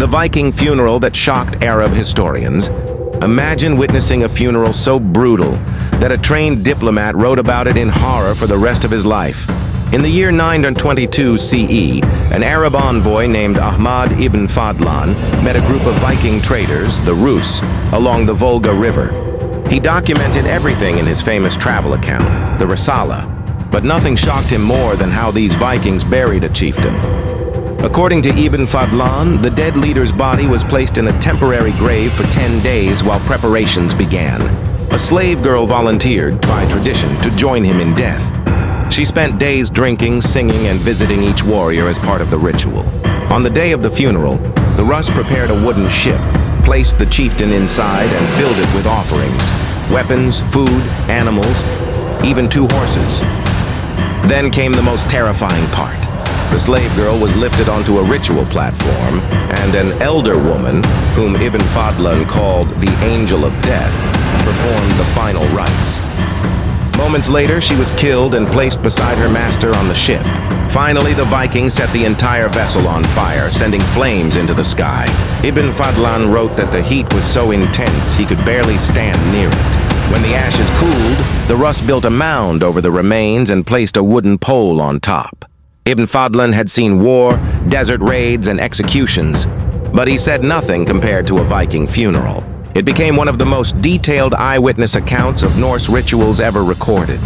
The Viking funeral that shocked Arab historians. Imagine witnessing a funeral so brutal that a trained diplomat wrote about it in horror for the rest of his life. In the year 922 CE, an Arab envoy named Ahmad ibn Fadlan met a group of Viking traders, the Rus, along the Volga River. He documented everything in his famous travel account, the Risala, but nothing shocked him more than how these Vikings buried a chieftain. According to Ibn Fadlan, the dead leader's body was placed in a temporary grave for 10 days while preparations began. A slave girl volunteered, by tradition, to join him in death. She spent days drinking, singing, and visiting each warrior as part of the ritual. On the day of the funeral, the Rus prepared a wooden ship, placed the chieftain inside, and filled it with offerings, weapons, food, animals, even 2 horses. Then came the most terrifying part. The slave girl was lifted onto a ritual platform, and an elder woman, whom Ibn Fadlan called the Angel of Death, performed the final rites. Moments later, she was killed and placed beside her master on the ship. Finally, the Vikings set the entire vessel on fire, sending flames into the sky. Ibn Fadlan wrote that the heat was so intense he could barely stand near it. When the ashes cooled, the Rus built a mound over the remains and placed a wooden pole on top. Ibn Fadlan had seen war, desert raids, and executions, but he said nothing compared to a Viking funeral. It became one of the most detailed eyewitness accounts of Norse rituals ever recorded.